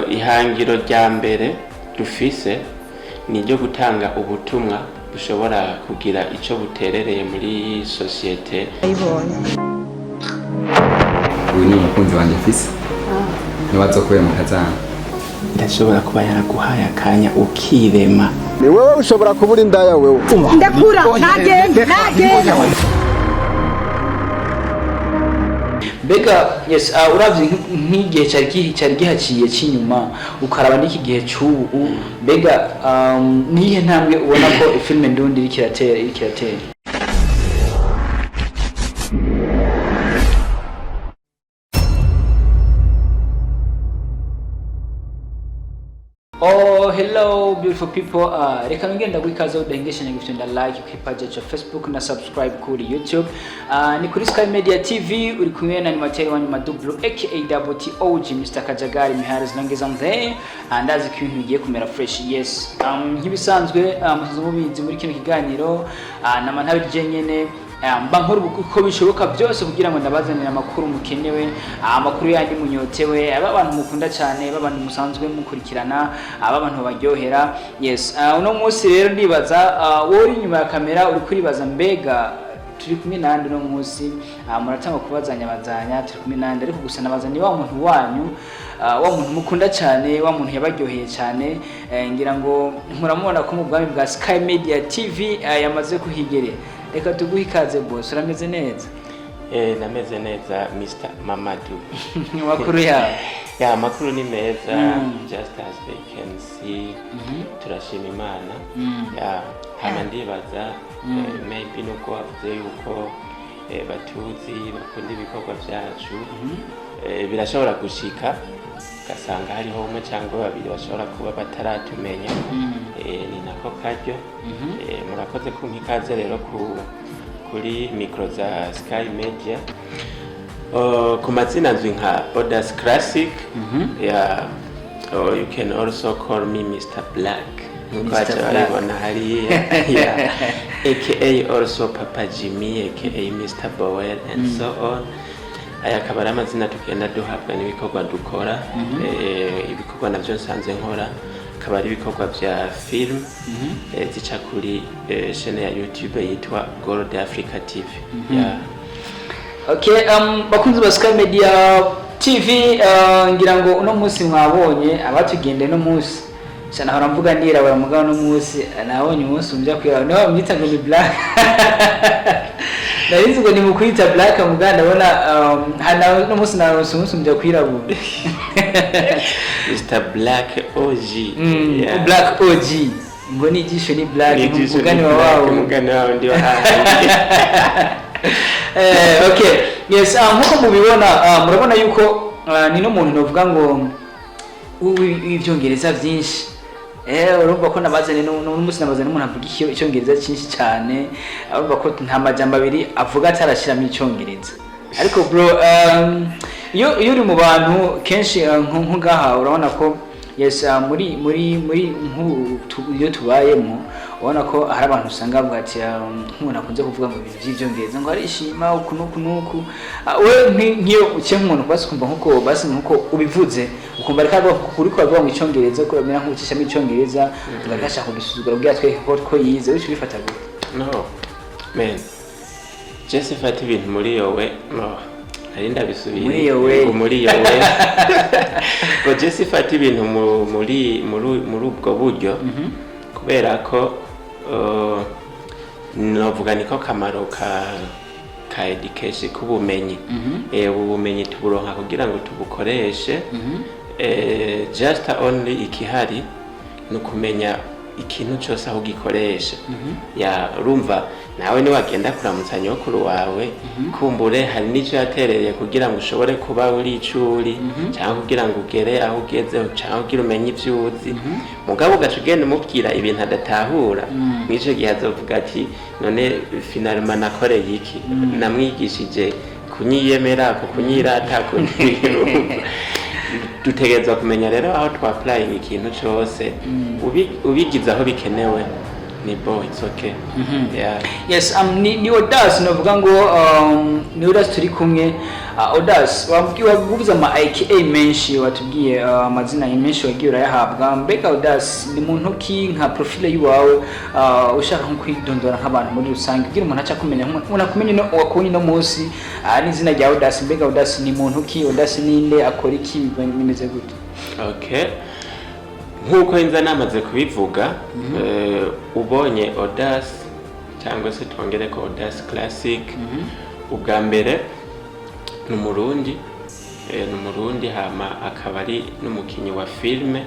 ihangiro rya mbere dufise ni ryo gutanga ubutumwa bushobora kugira ico buterereye muri societe. Uyu ni umukunzi wanjye mfise niwazokorera mu kazana Ndashobora kuba yaraguhaye akanya ukirema. Ni wewe ushobora kubura indaya wewe. Ndakura nagende. Bega yes uravye nk'igihe cyari gihaciye cy'inyuma ukaraba n'iki gihe cy'ubu bega nihe ntambwe ubona ko filme ndundi irikiratera. Oh, hello beautiful people. Reka ngenda gwikaza udengesha nyagifunda like ukipaje cha Facebook na subscribe kuri YouTube. Ni kuri Sky Media TV uri kumwe na animateri wanyu Madublo aka OG Mr. Kajagari Miharis Langeza mzee andazi kintu bigiye kumera fresh. Yes. Nkibisanzwe musanzwe mubizi muri kino kiganiro na mantabije nyene mbankora uko bishoboka byose kugira ngo ndabazanira amakuru mukenewe, amakuru yandi munyotewe, abantu mukunda cyane, abantu musanzwe mukurikirana, abantu baryohera. Yes, uno munsi rero ndibaza wowe nyuma ya kamera uri kuribaza mbega turi kumwe nande no munsi muratanga kubazanya turi kumwe nande, ariko gusa nabazanye wa muntu wanyu, wa muntu mukunda cyane, wa muntu yabaryoheye cyane, ngira ngo muramubona ko mu bwami bwa Sky Media TV yamaze kuhigere. Reka tuguhe ikaze boss, urameze neza? Nameze neza Mr. Mamadou. Makuru yawe? Ya makuru ni meza, just as they can see. Turashima Imana. Ya hama ndibaza maybe nuko wavuze yuko batuzi bakunda ibikorwa byacu, birashobora gushika gasanga hariho umwe cyangwa babiri bashobora kuba bataratumenya. Ni nako karyo. Murakoze kumpa ikaze rero kuri micro za Sky Media. Ku mazina nzwi nka Audace Classic. You can also call me Mr. Black. aka also Papa Jimmy, aka Mr. Bowen and so on. Aya akaba ari amazina tugenda duhabwa n'ibikorwa dukora. Ibikorwa navyo nsanzwe nkora akaba ari ibikorwa bya film zica kuri channel ya YouTube yitwa Gold Africa TV. Okay, bakunzi ba Sky Media TV, ngira ngo uno munsi mwabonye abatugende no munsi cyane hora mvuga ndira baramugana no munsi nabonye umunsi umjya kwira no bamwita ngo ni Black. Narizi ngo ni mukwita Black muganda bona hana no munsi na umunsi umjya kwirabura. Mr. Black OG. Black OG. Mboni ijisho ni Black mugani wawo ndi wa. Okay, yes, nkuko mubibona murabona yuko ni no muntu novuga ngo ivyongereza byinshi. Urumva ko nabazane n'umunsi nabazane umuntu avuga icyongereza cyinshi cyane, urumva ko nta majambo abiri avuga atarashiramo icyongereza. Ariko bro, iyo uri mu bantu kenshi nkungaha urabona ko yes, muri iyo tubayemo ubona ko hari abantu usanga bavuga ati nk'umuntu akunze kuvuga ngo ibintu by'ibyongereza ngo arishima ukunuku. We nk'iyo uciye nk'umuntu basi kumva nkuko ubivuze ukumva reka kuri ko bavuga ngo icyongereza ko bamera nk'ucisha icyongereza bagashaka kugisuzugura ubwira twe ko yize wicu bifata gute? No man, just fata ibintu muri yowe ari ndabisubira muri yowe ngo just fata ibintu muri ubwo buryo kubera ko novuga niko kamaro ka education kubumenyi. Ubumenyi tuburonka kugira ngo tubukoreshe. Just only ikihari nukumenya ikintu cyose aho gikoresha. Ya urumva nawe ni wagenda kuramutsa nyokuru wawe kumbure hari n'icyo yaterereye kugira ngo ushobore kuba uri icuri cyangwa kugira ngo ugere aho ugeze cyangwa kugira umenye ivyuzi. Mugabo gacugenda umubwira ibintu adatahura n'icyo gihe azovuga ati none finalement nakoreye iki, namwigishije kunyiyemera kunyirata dutegerezwa kumenya rero aho twapplying ikintu cyose ubigize aho bikenewe ni bo, it's okay. Yeah. Yes, ni Audace novuga ngo ni Audace turi kumwe. Audace wavuze ama AKA menshi, watubwiye amazina menshi wagiye urayahabwa. Mbega Audace ni muntu ki nka profile yiwawe ushaka nko kwidondora nk'abantu muri rusange kugira umuntu acha kumenya unakumenya no wakunyi no munsi n'izina rya Audace. Mbega Audace ni muntu ki? Audace ninde, akora iki, bimeze gute? Okay. Nkuko inza namaze kubivuga, ubonye Audace cyangwa se twongere ko Audace Classic, ubwa mbere n'umurundi hama akaba ari n'umukinyi wa filme,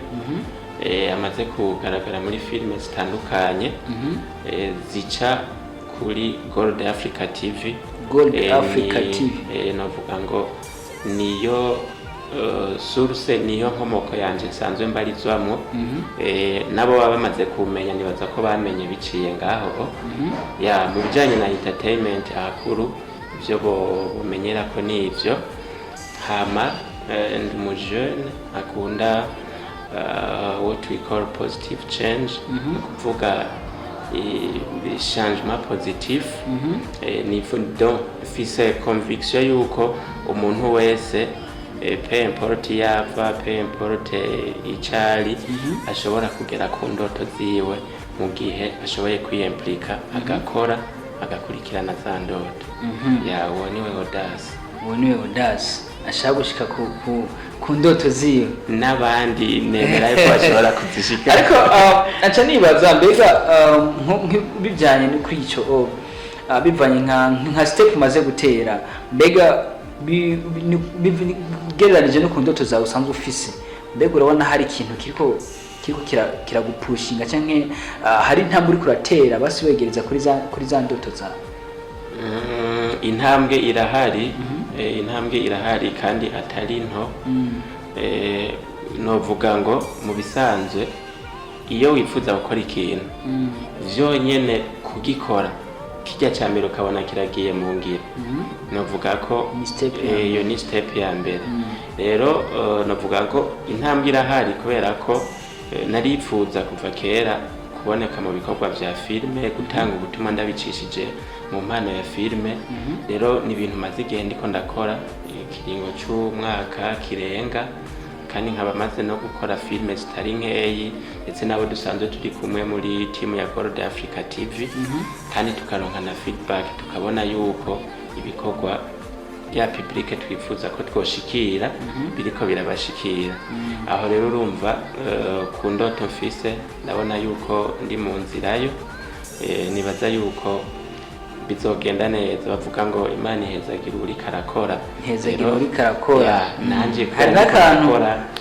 amaze kugaragara muri filme zitandukanye zica kuri Gold Africa Tv. Gold Africa TV navuga ngo niyo source, niyo nkomoko yanje nsanzwe mbarizwamwo. Nabo baba bamaze kumenya, nibaza ko bamenye biciye ngaho. Ya mu bijanye na entertainment akuru ibyo bumenyera ko ni ibyo. Hama ndi mu jeune akunda what we call positive change, kuvuga changement positif. Ni donc fise conviction yuko umuntu wese peu importe yava, peu importe icari, ashobora kugera ku ndoto ziwe mu gihe ashoboye kwiyemplika, agakora, agakurikirana za ndoto. Ya uwo niwe Audace ashaka gushika ku ndoto ziwe, n'abandi nemera yuko bashobora kuzishika. Ariko aca nibaza mbega bijyanye no kwico bivanye nka step maze gutera, mbega gereranije no ku ndoto zawe usanzwe ufise, mbega urabona hari ikintu kiriko kiragupushinga canke hari intambwe uri kuratera basi wegereza kuri za ndoto zawe? Intambwe irahari kandi atari nto. Novuga ngo mu bisanzwe iyo wifuza gukora ikintu vyonyene kugikora kijya cyambere ukabona kiragiye mu ngiro, novuga ko iyo ni step ya mbere. Rero novuga ko intambwe irahari kubera ko narifuza kuva kera kuboneka mu bikorwa vya filme, gutanga ubutumwa ndabicishije mu mpano ya filme. Rero ni ibintu maze igihe ndiko ndakora ikiringo cy'umwaka kirenga, kandi nkaba maze no gukora filme zitari nkeyi, ndetse nabo dusanzwe turi kumwe muri team ya Gold Africa TV. Kandi tukaronka na feedback, tukabona yuko ibikorwa ya public twifuza ko twoshikira biriko birabashikira. Aho rero urumva ku ndoto mfise ndabona yuko ndi mu nzirayo. Nibaza yuko bizogenda neza. Bavuga ngo Imana ihezagira uri karakora, nanje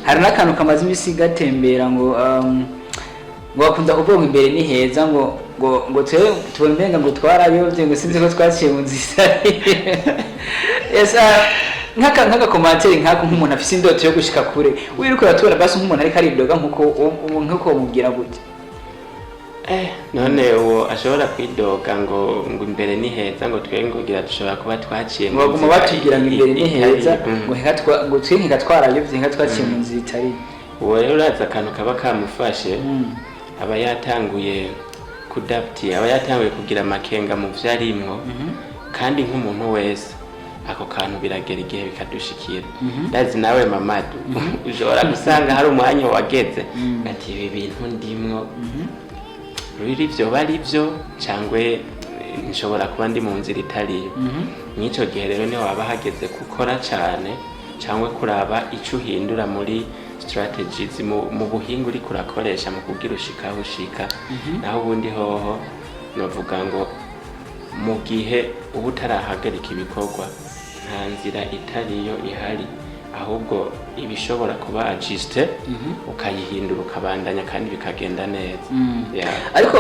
hari n'akantu kamaze imisi gatembera ngo bakunda kuvuga imbere ni heza, ngo tubone ngo twarayobye, ngo sinzi ko twaciye mu nzira. Yes, nk'aka commentaire nk'ako nk'umuntu afise indoto yo gushika kure, wiruko uratora basi nk'umuntu ariko aridoga nk'uko mubwira gute? None uwo ashobora kwidoga ngo imbere ni heza, ngo twengogira dushobora kuba twaciye mu nzira. Baguma batubwira ngo imbere ni heza, ngo twinka twarayobye, nka twaciye mu nzira itari. Uwo rero uraza akantu kaba kamufashe, aba yatanguye kudapti, aba yatanguye kugira amakenga mu vyarimwo. Kandi nk'umuntu wese ako kantu biragera igihe bikadushikira. Ndazi nawe Mamadu ushobora gusanga hari umwanya wageze ati ibi bintu ndimwo ruri byo bari byo, cyangwe nshobora kuba ndi mu nzira itariyo. N'icyo gihe rero niho waba hageze gukora cyane, cyangwa kuraba icyo uhindura muri strategies mu buhinga uri kurakoresha mu kugira ushika. Naho ubundi hoho novuga ngo mu gihe ubu utarahagarika ibikorwa nta nzira itariyo ihari, ahubwo ibishobora kuba ajuste ukayihindura ukabandanya kandi bikagenda neza. Ariko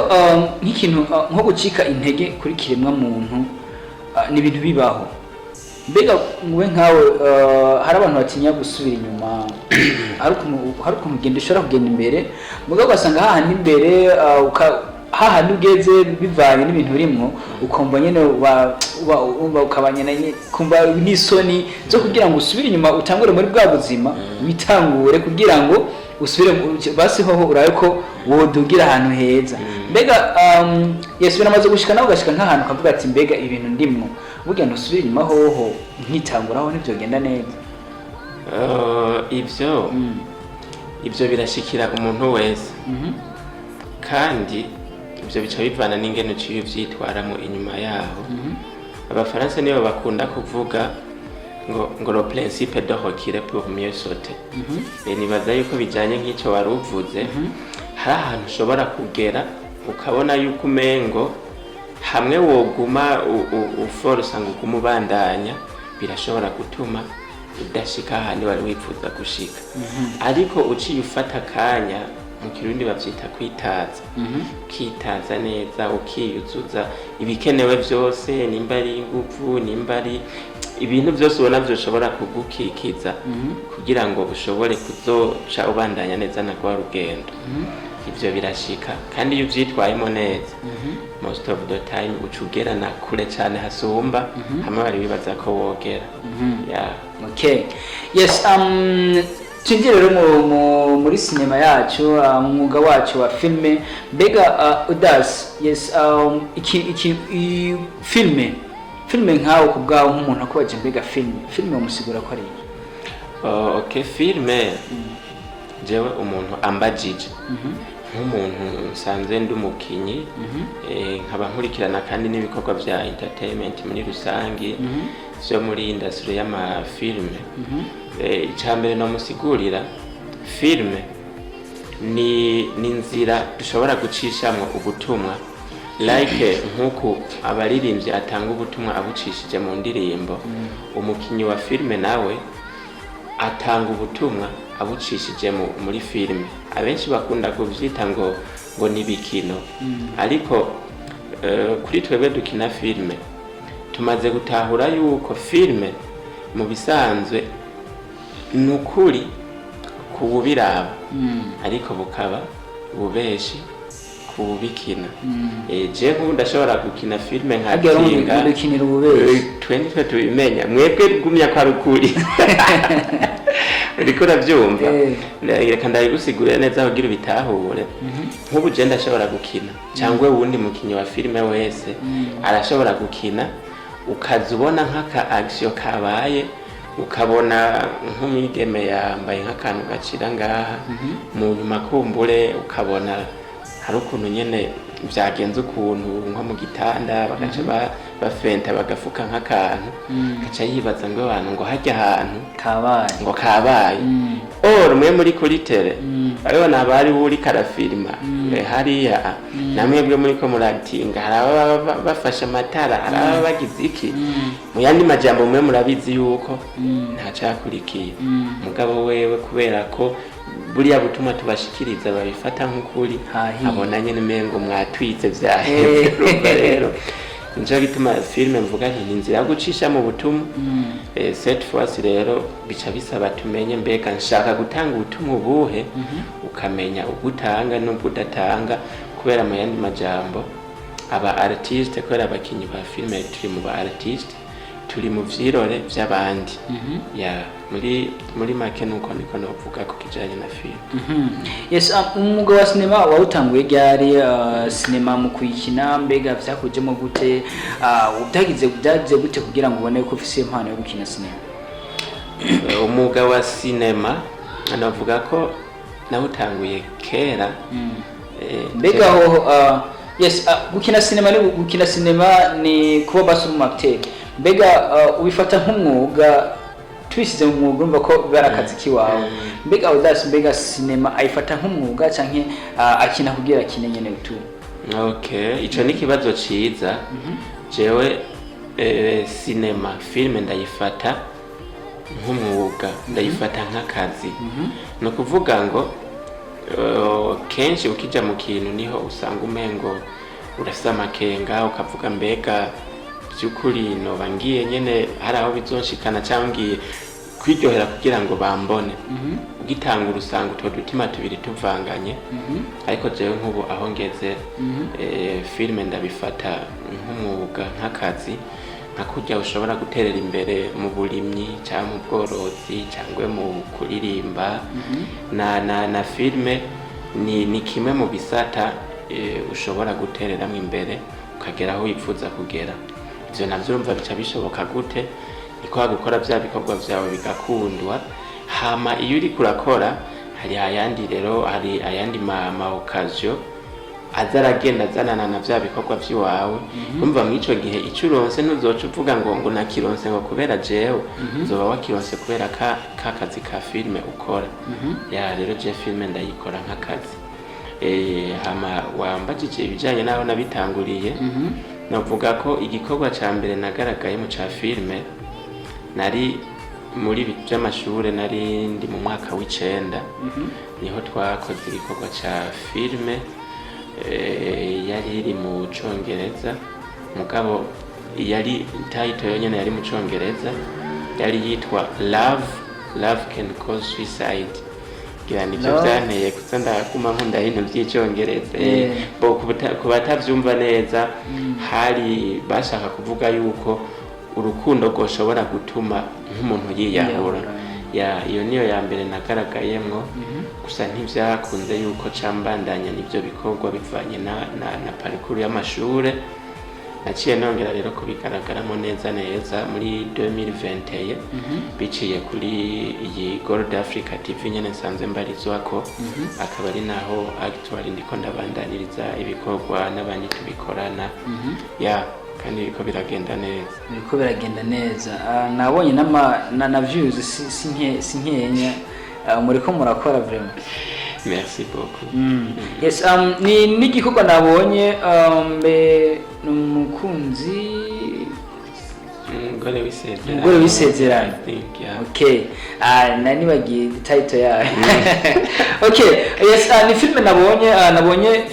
nk'ikintu nko gucika intege kuri kiremwa muntu ni ibintu bibaho. Mbega mwe nkawe hari abantu batinya gusubira inyuma, hari ukuntu ugenda ushobora kugenda imbere mugabo ugasanga hahandi imbere hahandi ugeze bivanye n'ibintu urimo, ukumva nyene ukabanya kumva n'isoni zo kugira ngo usubire inyuma utangure muri bwa buzima, witangure kugira ngo usubire basi hoho uraye ko wodugira ahantu heza mbega Yesu biramaze gushika nawe ugashika nk'ahantu kavuga ati mbega ibintu ndimwo burya ntusubire inyuma hoho nkitanguraho nivyo genda neza ivyo birashikira umuntu wese kandi ivyo bica bivana n'ingene uciye uvyitwaramo inyuma yaho abafaransa nibo bakunda kuvuga ngo le principe de reculer pour mieux sauter nibaza yuko bijanye nk'icyo wari uvuze hari ahantu ushobora kugera ukabona yuko umengo hamwe woguma uforsa ngo ugume ubandanya birashobora gutuma udashika ahantu wari wifuza gushika ariko uciye ufata akanya mu kirundi bavyita kwitaza ukitaza neza ukiyuzuza ibikenewe byose nimba ari ingufu nimba ari ibintu byose ubona byoshobora kugukikiza kugira ngo ushobore kuzoca ubandanya neza na kwa rugendo ivyo birashika kandi iyo uvyitwayemo neza most of the time ucugera na kure cyane hasumba hamwe bari bibaza ko wogera okay yes twinjire rero muri sinema yacu umwuga wacu wa filme mbega Audace yes filme nkaho kubgaho nk'umuntu akubaje mbega filme umusigura ko ari okay filme jewe umuntu ambajije nk'umuntu nsanze ndi umukinyi nkaba nkurikirana kandi n'ibikorwa vya entertainment muri rusangi vyo muri industry y'amafilme icambere no musigurira filme ni inzira dushobora gucishamwo ubutumwa like nkuko abaririmbyi atanga ubutumwa abucishije mu ndirimbo umukinyi wa filme nawe atanga ubutumwa abucishije muri filme abenshi bakunda kuvyita ngo ni bikino ariko kuri twebwe dukina filme tumaze gutahura yuko filme mu bisanzwe nukuri kububiraba ariko bukaba bubeshi kubikina je nk'ubu ndashobora gukina filme nka Kinga twe tubimenya mwebwe gumya kwa rukuri uriko uravyumva reka ndabigusigurira neza kugira ubitahure nk'ubu je ndashobora gukina cyangwa wundi mukinyi wa filme wese arashobora gukina ukazubona nk'aka action kabaye ukabona nk'umwigeme yambaye nk'akantu gacira ngaha mu nyuma kumbure ukabona hari ukuntu nyene vyagenze ukuntu nko mu gitanda bagaca bafenta bagafuka nk'akantu gaca yibaza ngo abantu ngo hajya ahantu kabaye rumwe muri kuri tele abona bari uri karafilma hariya namwebwe muri ko muratinga haraba bafasha amatara haraba bagize iki mu yandi majambo mwe murabizi yuko nta cyakurikiye mugabo wewe kubera ko buriya butuma tubashikiriza babifata nk'ukuri abona nyene mengo mwatwitse vyaheze rero nico gituma filme mvuga nti inzira yo gucisha mu butumwa cette fois rero bica bisaba tumenye mbega nshaka gutanga ubutumwa buhe ukamenya ugutanga n'ubwo udatanga kubera mu yandi majambo aba artiste kubera abakinyi ba filme turi mu ba artiste turi mu vyirore vy'abandi muri make nuko niko novuga ko kijanye na film yes umwuga wa sinema wawutanguye ryari sinema mu kuyikina mbega vyakujemo gute byagize gute kugira ngo ubone ko ufise impano yo gukina sinema umwuga wa sinema anavuga ko nawutanguye kera mbega ho yes gukina sinema ni kuba basuru acteur mbega ubifata nk'umwuga twisize mu mwuga umva ko barakazi kiwawe mbega Audace mbega sinema ayifata nk'umwuga canke akina kugira akine nyene utu okay ico ni kibazo ciza jewe sinema filme ndayifata nk'umwuga ndayifata nk'akazi no kuvuga ngo kenshi ukija mu kintu niho usanga umengo urafise amakenga ukavuga mbega byukuri no bangiye nyene hari aho bizonshikana cyangwa kwiryohera kugira ngo bambone ugitanga urusanga utwo dutima tubiri tuvanganye ariko jewe nk'ubu aho ngeze filme ndabifata nk'umwuga nk'akazi nka kurya ushobora guterera imbere mu burimyi cyangwa mu bworozi cyangwa mu kuririmba na filime ni kimwe mu bisata ushobora gutereramo imbere ukagera aho wifuza kugera. Ivyo navyo urumva bica bishoboka gute? Niko gukora bya bikorwa byawe bigakundwa, hama iyo uri kurakora hari ayandi ma occasion azaragenda zanana na bya bikorwa by'iwawe. Umva mu ico gihe icyo uronse ntuzoca uvuga ngo nakironse ngo kubera jewe, uzoba wakironse kubera ka kazi ka filme ukora. Ya rero je filme ndayikora nk'akazi. Hama wambajije ibijanye naho nabitanguriye, navuga ko igikorwa ca mbere nagaragaye mu ca filme nari muri by'amashure, nari ndi mu mwaka w'icenda, niho twakoze igikorwa ca filme yari iri mu Congereza, mugabo yari title yonyene yari mu Congereza, yari yitwa Love Can Cause Suicide. Gira nivyo byanteye kuza ndaguma nkunda ibintu by'icongereza. Ku batavyumva neza, hari bashaka kuvuga yuko urukundo rwoshobora gutuma nk'umuntu yiyahura. Iyo niyo ya mbere nagaragayemwo, gusa ntivyakunze yuko cambandanya n'ivyo bikorwa bivanye na parcours y'amashure. Naciye nongera rero kubigaragaramo neza muri 2021 biciye kuri iyi Gold Africa TV nyene nsanzwe mbarizwako, akaba ari naho actually ndiko ndabandaniriza ibikorwa n'abandi tubikorana. Kandi biriko biragenda neza. Nabonye na views si nkenya, muriko murakora vraiment. Merci beaucoup. Yes, ni n'igikorwa nabonye n'umukunzi umugore w'isezerano. Okay, nani bagiye title yayo. Okay, yes, ni filme nabonye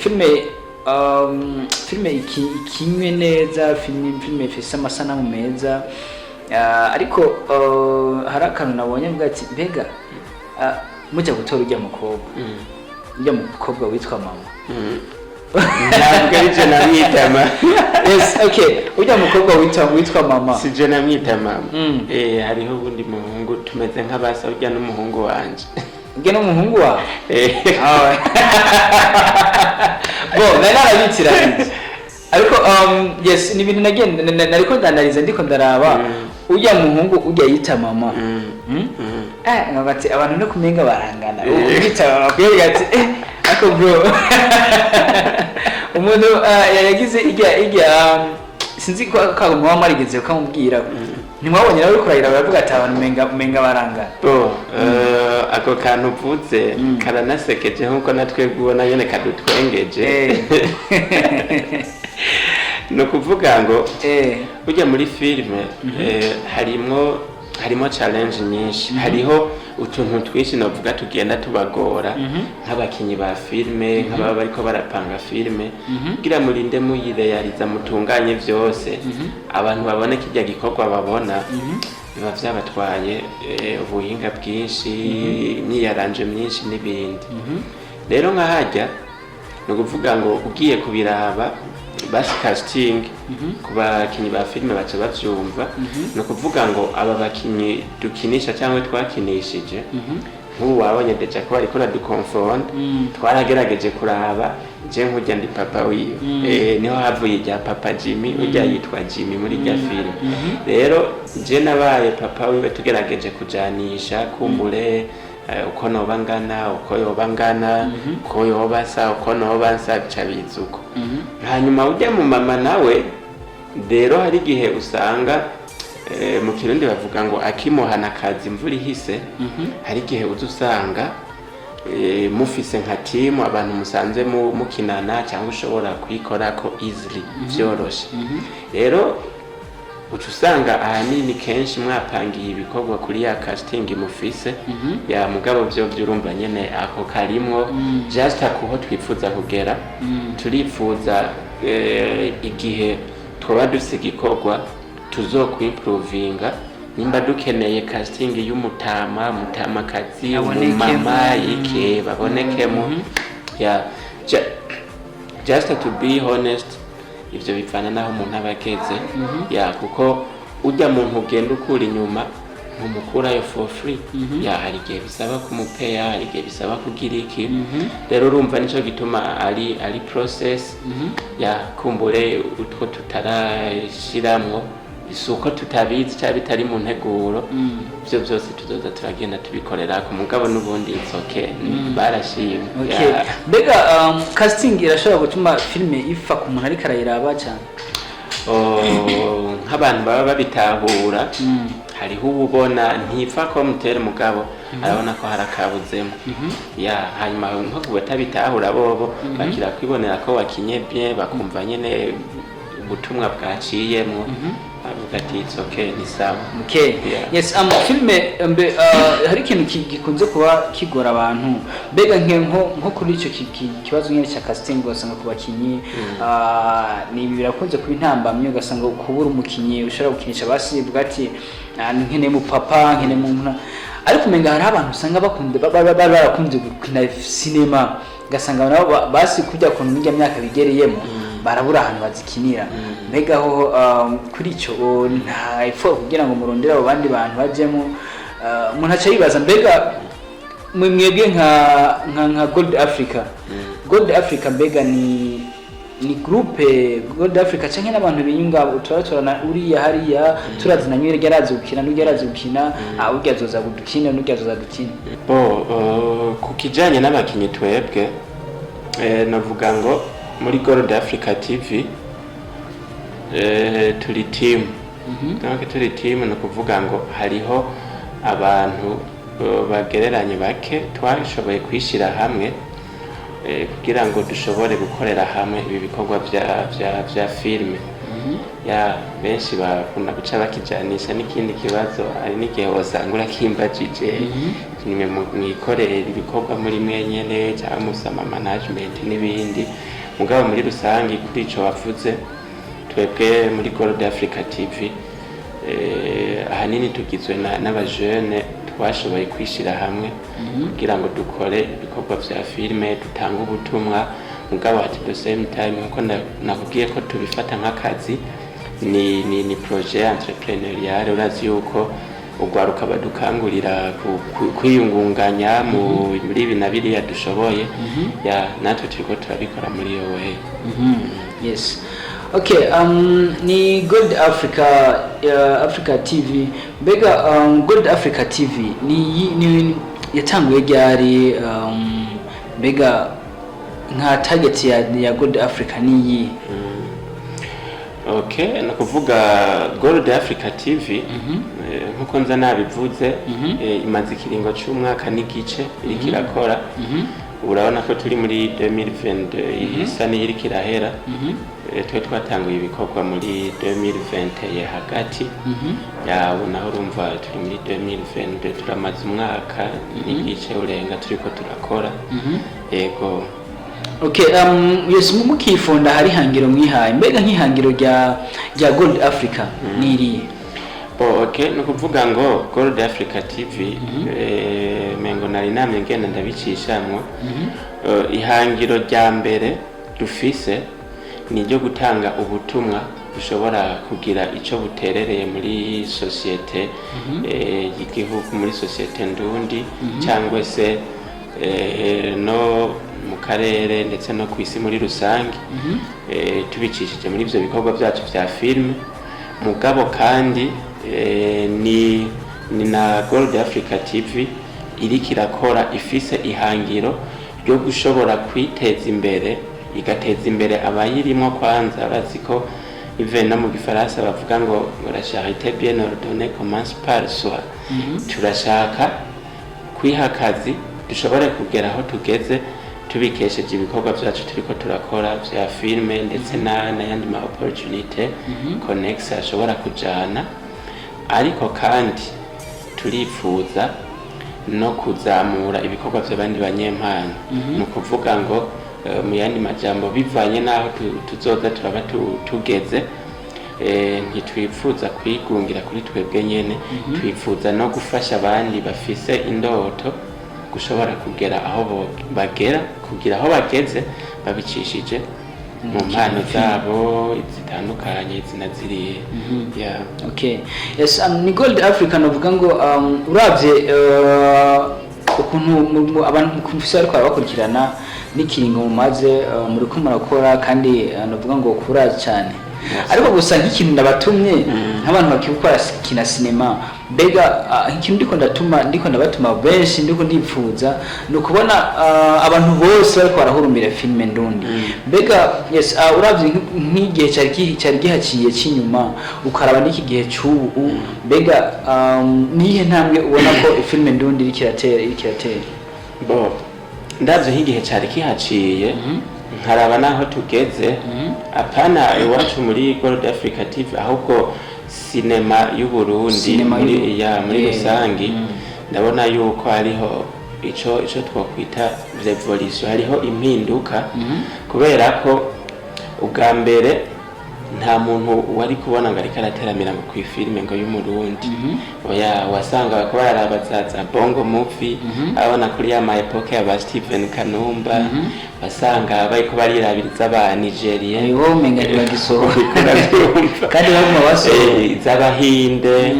filme ikinywe neza, filme ifise amasanamu meza, ariko hari akantu nabonye bwati mbega mujya gutora ujya mukobwa witwa mama. Ntabwo ari je namwitama. Yes, okay, ujya mukobwa witwa mama. Si je namwita mama. Hariho ubundi muhungu tumeze nk'abasa, ujya n'umuhungu wanje. Ujya n'umuhungu wawe? Narabitira. Ariko yes, ni ibintu nariko ndanariza ndiko ndaraba ujya muhungu ujya yita mama. Ngabati abantu no kumenga barangana. Ubita bakwiye ati ako bro. Umuntu yagize ijya sinzi ko kagomba marigeze ukamubwira. Ntimwabonye nawe kurahira baravuga ati abantu menga barangana. Ako kantu uvuze karanasekeje nkuko natwe gubona nyene kadutwengeje. No kuvuga ngo ujya muri filme harimo challenge nyinshi, hariho utuntu twinshi navuga tugenda tubagora nk'abakinyi ba filme, nk'ababa bariko barapanga filme, kugira murinde muyirealiza mutunganye vyose, abantu babone kijya gikorwa babona, biba vyabatwaye ubuhinga bwinshi, imyiyaranje myinshi n'ibindi. Rero nkahajya no kuvuga ngo ugiye kubiraba basi casting ku bakinyi ba filme baca bavyumva, no kuvuga ngo aba bakinyi dukinisha cyangwa twakinishije nk'ubu wabonye deja ko bariko raduconfront, twaragerageje kuraba je nkujya ndi papa wiwe, niho havuye rya papa Jimmy, ujya yitwa Jimmy muri rya filme. Rero je nabaye papa wiwe, tugerageje kujanisha kumbure uko noba ngana, uko yoba ngana, uko yoba sa, uko noba nsa, bica bizuko. Hanyuma ujya mu mama nawe rero hari igihe usanga mu Kirundi bavuga ngo akimuhana akazi imvura ihise. Hari igihe uzusanga mufise nka team, abantu musanze mukinana cyangwa ushobora kuyikora ko easily byoroshe. Rero ucusanga ahanini kenshi mwapangiye ibikorwa kuri ya casting mufise, ya mugabo byo byurumva nyene ako karimwo just akuho twifuza kugera. Turifuza igihe twoba dufise igikorwa tuzokwiimprovinga, nimba dukeneye casting y'umutamakazi, umumama yike babonekemo. Just to be honest, ivyo bivana naho umuntu abageze ya kuko ujya muntu ugenda ukura inyuma umukurayo for free ya hari igihe bisaba kumupeya hari igihe bisaba kugira iki rero urumva nico gituma ari process ya kumbure utwo tutarashiramwo isuko tutabizi cyangwa bitari mu nteguro byo byose tuzoza turagenda tubikorera ku mugabo n'ubundi itsoke barashimye mbega casting irashobora gutuma filme ifa ku muntu ariko arayiraba cyane nk'abantu baba babitahura hariho ubona ntifa ko mutere mugabo arabona ko harakabuzemo ya hanyuma nko kubatabitahura bobo bakira kwibonera ko wakinyebye bakumva nyene ubutumwa bwaciyemo avuga ati it's okay ni sawa yes filme hari ikintu gikunze kuba kigora abantu mbega nko kuri icyo kibazo nyine cya casting ugasanga ku bakinyi ni birakunze kuba intambamye ugasanga kubura umukinyi ushobora gukinisha basibwa ati nkene mu papa nkene mu muntu ariko umenga hari abantu usanga barakunze gukina cinema ugasanga nabo basi kujya ku n'ijya myaka bigereyemo barabura ahantu bazikinira mbega ho kuri icyo nta ifo kugira ngo murondere abo bandi bantu bajemo umuntu aca yibaza mbega mwebwe nka Gold Africa mbega ni groupe Gold Africa cyangwa n'abantu binyunga turatorana uriya hariya turazina nywe ryarazi gukina n'ugerazi gukina urya zoza gudukina n'urya zoza gukina ku kijanye n'abakinyi twebwe navuga ngo muri Gold Africa TV turi team turi team no kuvuga ngo hariho abantu bagereranye bake twashoboye kwishira hamwe kugira ngo dushobore gukorera hamwe ibi bikorwa vya filme ya benshi bakunda guca bakijanisha n'ikindi kibazo ari n'igihe wasangura kimbajije nimwe mwikorera ibikorwa muri mwenyene cyangwa musama management n'ibindi mugabo muri rusangi kuri ico wavuze twebwe muri Gold Africa TV ahanini tugizwe n'abajene twashoboye kwishira hamwe kugira ngo dukore ibikorwa vya filme dutanga ubutumwa mugabo at the same time nko nakubwiye ko tubifata nk'akazi ni projet entrepreneurial urazi yuko ugwaruka badukangurira kwiyungunganya muri ibi na biriya dushoboye ya natwe turiko turabikora muri yo way yes okay ni Gold Africa TV mbega Gold Africa TV ni yatanguye ryari mbega nka target ya Gold Africa ni okay nakuvuga Gold Africa TV nkuko nza nabivuze imaze ikiringo cy'umwaka n'igice iri kirakora urabona ko turi muri 2020 isa n'iri kirahera twe twatanguye ibikorwa muri 2020 hagati yawo naho urumva turi muri 2020 turamaze umwaka n'igice urenga turiko turakora yego okay yes mukifunda hari hangiro mwihaye mbega nk'ihangiro rya Gold Africa niri okay no kuvuga ngo Gold Africa TV mengo nari namye ngenda ndabicishamwe ihangiro rya mbere dufise ni ryo gutanga ubutumwa bushobora kugira ico buterereye muri societe y'igihugu muri societe ndundi cyangwa se no mu karere ndetse no kwisi muri rusange tubicishije muri ivyo bikorwa byacu vya filme mugabo kandi ni na Gold Africa TV iri kirakora ifise ihangiro ryo gushobora kwiteza imbere igateza imbere abayirimo kwanza baziko ivena mu gifaransa bavuga ngo la charité bien ordonnée commence par soi turashaka kwihakazi dushobore kugera aho tugeze tubikesheje ibikorwa byacu turiko turakora vya filme ndetse n'ayandi ma opportunity connex ashobora kujana ariko kandi turifuza no kuzamura ibikorwa by'abandi banyempano no kuvuga ngo mu yandi majambo bivanye naho tuzoza turaba tugeze ntitwifuza kwigungira kuri twebwe nyene twifuza no gufasha abandi bafise indoto gushobora kugera aho bagera kugira aho bageze babicishije mu mpano zabo zitandukanye zinaziriye. Yeah. Okay. Yes, ni Gold Africa novuga ngo uravye ukuntu abantu kumfisa ariko bakurikirana n'ikiringo mumaze muri ko murakora kandi novuga ngo kuraje cyane. Ariko gusa nk'ikintu ndabatumye nk'abantu bakikora kina cinema mbega ikintu ndiko ndabatuma benshi ndiko ndipfuza no kubona abantu bose bariko barahurumbira filme ndundi mbega yes uravye nk'igihe cyari gihaciye cy'inyuma ukaraba n'iki gihe cy'ubu mbega nihe ntambwe ubona ko filme ndundi ikiratera bo ndavye nk'igihe cyari kihaciye nkaraba naho tugeze apana iwacu muri Gold Africa TV ahubwo cinema y'u Burundi muri rusangi ndabona yuko hariho ico twokwita revolution, hariho impinduka kubera ko ubwa mbere nta muntu wari kubona ngo ariko arateramira mu kwifilme ngo y'umurundi oya wasanga bakora arabazaza bongo movie abona kuri ya epoke ya Steven Kanumba basanga bariko barirabiriza aba Nigeria niho menga bagisohora kandi baguma baso z'abahinde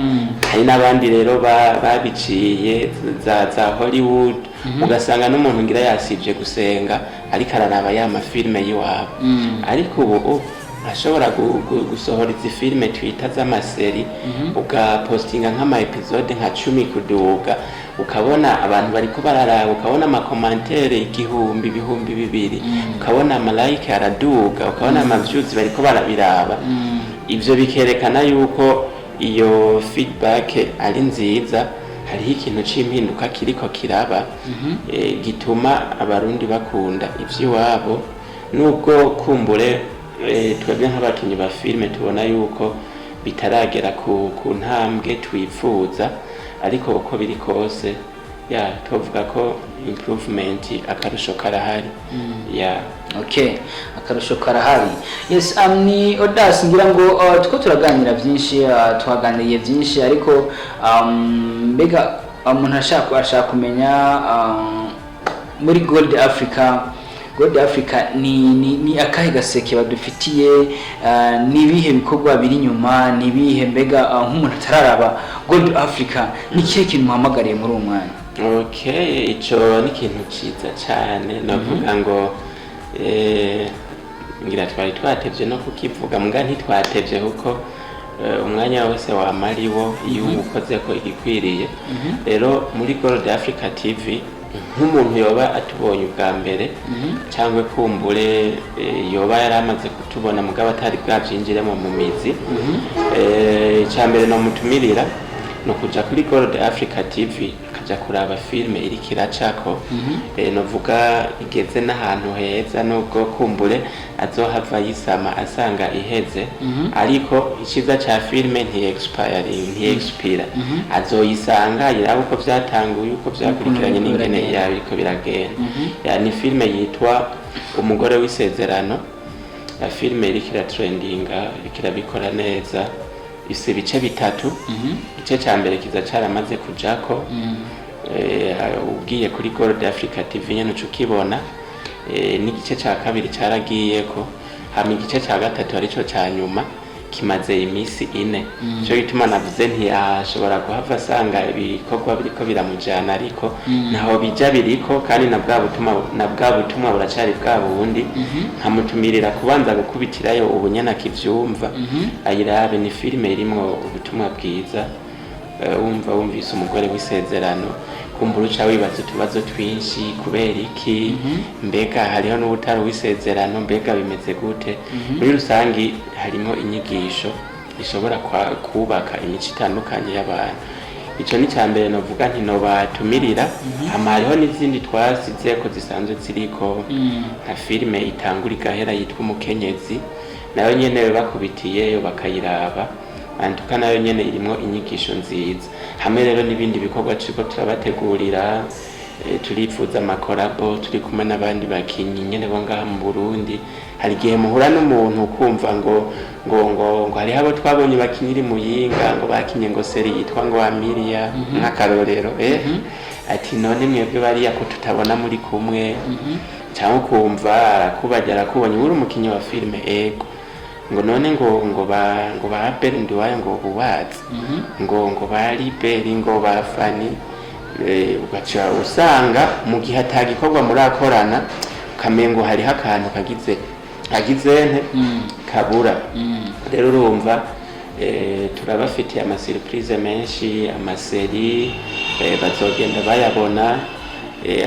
hari n'abandi rero babiciye za Hollywood ugasanga n'umuntu ngira yasivye gusenga ariko araraba ya mafilme yiwabo ariko ubu ashobora gusohora izi filme twita z'amaseri ugapostinga nk'ama episode nka 10 kuduga ukabona abantu bariko bararaba ukabona amakomantere igihumbi bihumbi bibiri ukabona amalike araduga ukabona amavyuzi bariko barabiraba ivyo bikerekana yuko iyo feedback ari nziza hariho ikintu c'impinduka kiriko kiraba gituma abarundi bakunda ivy'iwabo nubwo kumbure twebwe nk'abakinyi ba filme tubona yuko bitaragera ku ntambwe twifuza ariko uko biri kose tuvuga ko improvement akarusho karahari. Okay, akarusho karahari. Yes, ni Audace ngira ngo tuko turaganira byinshi twaganiriye byinshi ariko mbega umuntu ashaka kumenya muri Gold Africa ni akahe gaseke badufitiye nibihe bikorwa biri nyuma nibihe mbega nk'umuntu atararaba Gold Africa ni kihe kintu muhamagariye muri uwo mwanya? Okay, ico ni kintu ciza cyane navuga ngo ngira twatevye no kukivuga mbwa ntitwatevye kuko umwanya wose wamariwo iyo ukoze ko igikwiriye rero muri Gold Africa TV nk'umuntu yoba atubonye ubwa mbere cyangwa kumbure yoba yaramaze kutubona mugabo atari bwabyinjiremo mu mizi cyambere no mutumirira no kuja kuri Gold Africa TV akaja kuraba filme iri kiracako novuga igeze n'ahantu heza nubwo kumbure azohava yisama asanga iheze ariko ikiza ca filme ntiyexpira azoyisanga yiraba uko vyatanguye uko vyakurikiranye n'ingene yabiko biragenda ni filme yitwa Umugore w'Isezerano filme iri kiratrendinga ikirabikora neza ise bice bitatu ice ca mbere kiza caramaze kujako ugiye kuri Gold Africa TV nyene ukibona n'igice ca kabiri caragiyeko hama igice ca gatatu arico ca nyuma kimaze imisi 4 cyo gituma navuze ntiyashobora guhava asanga ibikorwa biriko biramujana ariko naho bija biriko kandi na bwa butumwa buracari bwa bundi nkamutumirira kubanza gukubitirayo ubunyana kivyumva ayirabe ni filme irimo ubutumwa bwiza wumvise Umugore w'Isezerano kumbura uca wibaza utubazo twinshi kubera iki mbega hariho n'ubutari w'isezerano mbega bimeze gute muri rusangi harimo inyigisho ishobora kubaka imico itandukanye y'abantu ico ni cyambere novuga nti no batumirira hama hariho n'izindi twasize ko zisanzwe ziriko nka filme itangura igahera yitwa Umukenyezi nayo nyene bakubitiyeyo bakayiraba antuka nayo nyene irimo inyigisho nziza hamwe rero n'ibindi bikorwa ciko turabategurira turifuza amakorabo turi kumwe n'abandi bakinyi nyene bo ngaha mu Burundi hari gihe muhura n'umuntu kumva ngo hari abo twabonye bakinyiri Muyinga ngo bakinye ngo seri yitwa ngo Amiria nk'akarorero ati none mwebwe bariya ko tutabona muri kumwe cyangwa ukumva arakubagera kubonye uri umukinyi wa filime ego ngo none ngo ba Bendi wayo ngo bubatse ngo bari Beri ngo bafani ugaca usanga mu gihe atagikorwa muri akorana kamengo hari hakantu kagizene kabura rero urumva turabafitiye ama surprise menshi amaseri bazogenda bayabona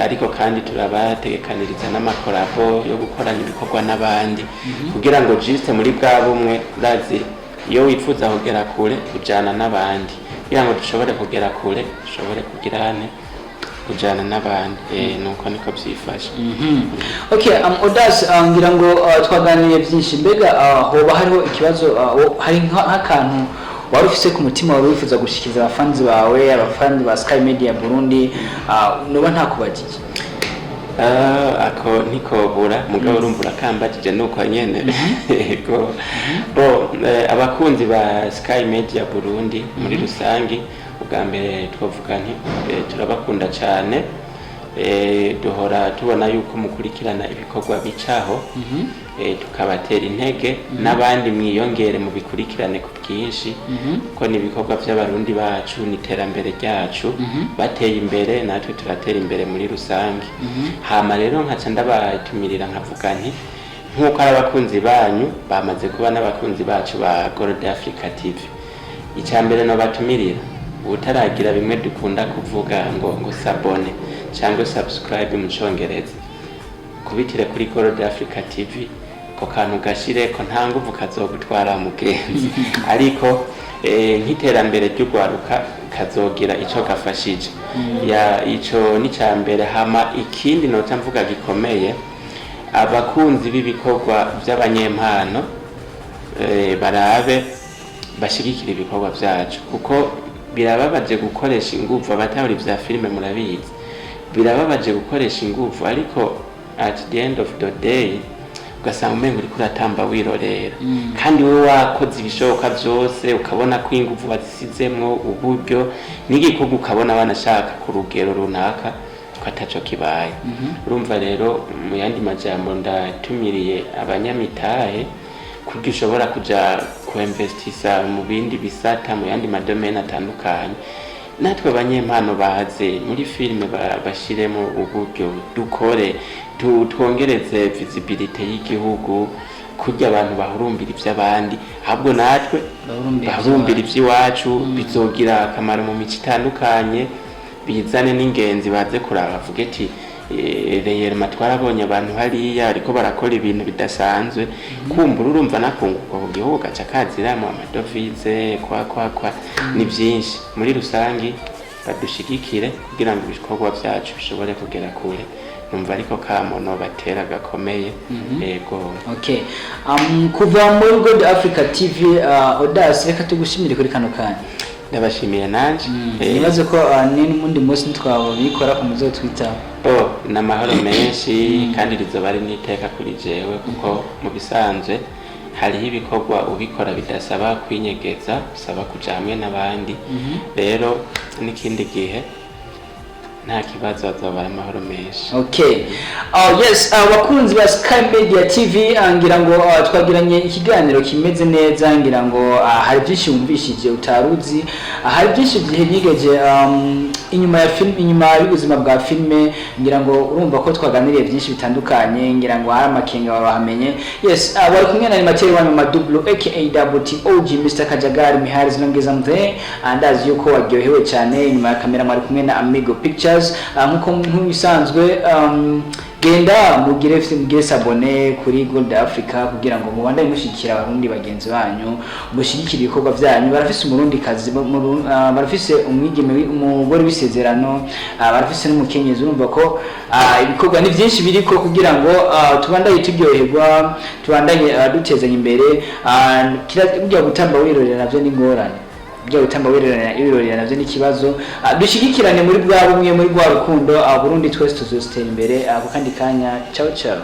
ariko kandi turabategekaniriza n'amakorabo yo gukorana ibikorwa n'abandi kugira ngo juste muri bwa bumwe urazi iyo wifuza kugera kure ujana n'abandi kugira ngo dushobore kugera kure dushobore kugirane kujana n'abandi nuko niko byifashe. Okay, Audace ngira ngo twaganiriye byinshi mbega hoba hariho ikibazo hari nk'akantu wari ufise ku mutima wari wifuza gushikiriza abafanzi bawe abafanzi ba Sky Media Burundi noba ntakubagije ako nikobura mugabo urumva kambagije nuko nyene ego abakunzi ba Sky Media Burundi muri rusangi ubwa mbere twavuga nti turabakunda cyane duhora tubona yuko mukurikirana ibikorwa bicaho tukabatera intege n'abandi mwiyongere mu bikurikirane ku bwinshi ko ni ibikorwa by'abarundi bacu ni terambere ryacu bateye imbere natwe turatera imbere muri rusange hama rero nkaca ndabatumirira nkavuga nti nk'uko ari abakunzi banyu bamaze kuba n'abakunzi bacu ba Gold Africa TV icyambere no batumirira utaragira bimwe dukunda kuvuga ngo sabone cyangwa subscribe mu cyongereza kubitire kuri Gold Africa TV ko kantu gashire ko nta nguvu kazogutwara mugenzi ariko nk'iterambere ry'ugwaruka kazogira ico gafashije ya ico ni cyambere hama ikindi nota mvuga gikomeye abakunzi b'ibikorwa by'abanyempano barabe bashigikira ibikorwa byacu kuko birababaje gukoresha ingufu abatahuri vya filime murabizi birababaje gukoresha ingufu ariko at the end of the day ugasanga umengo uri kuratamba wirorera kandi wowe wakoze ibishoboka byose ukabona ko ingufu bazisizemwo uburyo n'igikorwa ukabona banashaka ku rugero runaka twataco kibaye urumva rero mu yandi majambo ndatumiriye abanyamitahe kuko ushobora kuja kuinvestisa mu bindi bisata mu yandi madomene atandukanye natwe abanyempano baze muri filime bashiremo uburyo dukore twongereze visibility y'igihugu kurya abantu bahurumbira iby'abandi ahubwo natwe bahurumbira iby'iwacu bizogira akamaro mu mico itandukanye bizane n'ingenzi baze kuraba bavuge ati reyeri matwarabonye abantu hariya ariko barakora ibintu bidasanzwe kumbura urumva nakungurwa ku gihugu gaca kaziramo amadovize kwa ni byinshi muri rusangi badushigikire kugira ngo ibikorwa byacu bishobore kugera kure numva ariko kamono batera gakomeye yego. Okay, kuva muri Gold Africa TV Audace reka tugushimire kuri kano kanya. Ndabashimiye nanje nibaze ko n'undi munsi ntitwabo bikora ku muzo Twitter n'amahoro menshi kandi rizoba ari niteka kuri jewe kuko mu bisanzwe hariho ibikorwa ubikora bidasaba kwinyegeza usaba kuja hamwe n'abandi rero n'ikindi gihe nta kibazo azobara amahoro menshi. Okay, yes, abakunzi ba Sky Media TV ngira ngo twagiranye ikiganiro kimeze neza ngira ngo hari byinshi wumvishije utaruzi hari byinshi byihegeje inyuma ya film inyuma y'ubuzima bwa filme ngira ngo urumva ko twaganiriye byinshi bitandukanye ngira ngo hari amakenga babamenye. Yes, bari kumwe na animateur wa Madublo aka.OG Mr Kajagari Mihari Zinongeza mve andazi yuko waryohewe cyane inyuma ya kamera mwari kumwe na Amigo Pictures nkuko nk'ibisanzwe genda mugire sabone kuri Gold Africa kugira ngo mubandanye mushikira abarundi bagenzi banyu mushigikira ibikorwa byanyu barafise umurundi kazi barafise umwigeme umugore bisezerano barafise n'umukenyezi urumva ko ibikorwa ni byinshi biriko kugira ngo tubandanye turyoherwa tubandanye dutezanya imbere kira gutamba wirorera navyo n'ingorane byo gutamba wirorera navyo n'ikibazo dushigikirane muri bwa bumwe muri bwa rukundo Burundi twese tuzostera imbere ako kandi kanya ciao ciao.